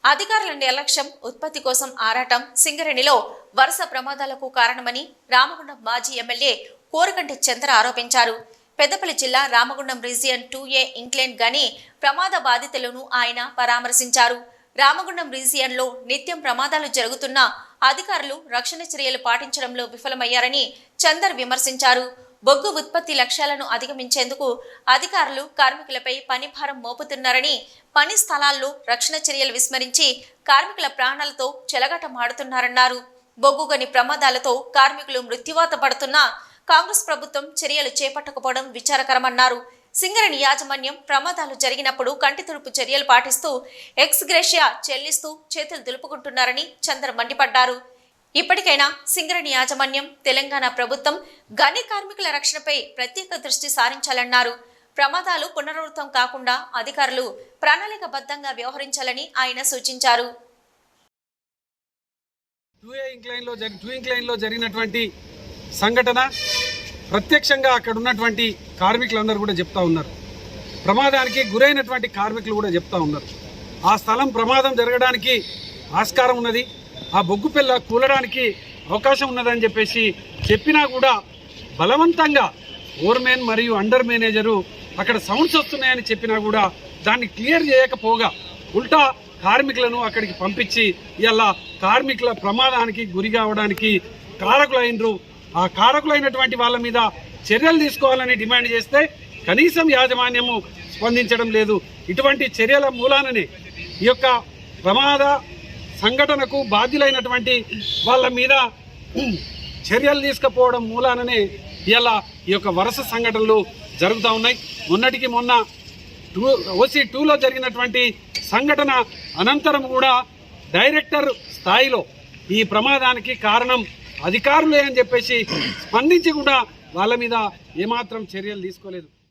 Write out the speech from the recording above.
అధికారుల నిర్లక్ష్యం, ఉత్పత్తి కోసం ఆరాటం సింగరేణిలో వరుస ప్రమాదాలకు కారణమని రామగుండం మాజీ ఎమ్మెల్యే కోరకంటి చంద్ర ఆరోపించారు. పెద్దపల్లి జిల్లా రామగుండం రీజియన్ 2A ఇంక్లైన్ గని ప్రమాద బాధితులను ఆయన పరామర్శించారు. రామగుండం రీజియన్లో నిత్యం ప్రమాదాలు జరుగుతున్నా అధికారులు రక్షణ చర్యలు పాటించడంలో విఫలమయ్యారని చందర్ విమర్శించారు. బొగ్గు ఉత్పత్తి లక్ష్యాలను అధిగమించేందుకు అధికారులు కార్మికులపై పనిభారం మోపుతున్నారని, పని స్థలాల్లో రక్షణ చర్యలు విస్మరించి కార్మికుల ప్రాణాలతో చెలగాటమాడుతున్నారన్నారు. బొగ్గు గని ప్రమాదాలతో కార్మికులు మృత్యువాత పడుతున్నా కాంగ్రెస్ ప్రభుత్వం చర్యలు చేపట్టకపోవడం విచారకరమన్నారు. సింగరేణి యాజమాన్యం ప్రమాదాలు జరిగినప్పుడు కంటి తుడుపు చర్యలు పాటిస్తూ ఎక్స్ గ్రేషియా చెల్లిస్తూ చేతులు దులుపుకుంటున్నారని చందర్ మండిపడ్డారు. ఇప్పటికైనా సింగరేణి యాజమాన్యం, తెలంగాణ ప్రభుత్వం గని కార్మికుల రక్షణపై ప్రత్యేక దృష్టి సారించాలన్నారు. ప్రమాదాలు పునరావృతం కాకుండా అధికారులు ప్రణాళికబద్ధంగా వ్యవహరించాలని ఆయన సూచించారు. 2A ఇంక్లైన్లో జరిగినటువంటి సంఘటన ప్రత్యక్షంగా అక్కడ ఉన్నటువంటి కార్మికులందరూ కూడా చెప్తా ఉన్నారు. ప్రమాదానికి గురైనటువంటి కార్మికులు కూడా చెప్తా ఉన్నారు. ఆ స్థలం ప్రమాదం జరగడానికి ఆస్కారం ఉన్నది, ఆ బొగ్గు పిల్ల కూలడానికి అవకాశం ఉన్నదని చెప్పేసి చెప్పినా కూడా బలవంతంగా ఓవర్మెన్ మరియు అండర్ మేనేజరు అక్కడ సౌండ్స్ వస్తున్నాయని చెప్పినా కూడా దాన్ని క్లియర్ చేయకపోగా ఉల్టా కార్మికులను అక్కడికి పంపించి ఇలా కార్మికుల ప్రమాదానికి గురి కావడానికి కారకులైనరు. ఆ కారకులైనటువంటి వాళ్ళ మీద చర్యలు తీసుకోవాలని డిమాండ్ చేస్తే కనీసం యాజమాన్యము స్పందించడం లేదు. ఇటువంటి చర్యల మూలాననే ఈ యొక్క ప్రమాద సంఘటనకు బాధ్యులైనటువంటి వాళ్ళ మీద చర్యలు తీసుకుపోవడం మూలాననే ఇలా ఈ యొక్క వరుస సంఘటనలు జరుగుతూ ఉన్నాయి. మొన్నటికి మొన్న OC2లో జరిగినటువంటి సంఘటన అనంతరం కూడా డైరెక్టర్ స్థాయిలో ఈ ప్రమాదానికి కారణం అధికారులే అని చెప్పేసి స్పందించి కూడా వాళ్ళ మీద ఏమాత్రం చర్యలు తీసుకోలేదు.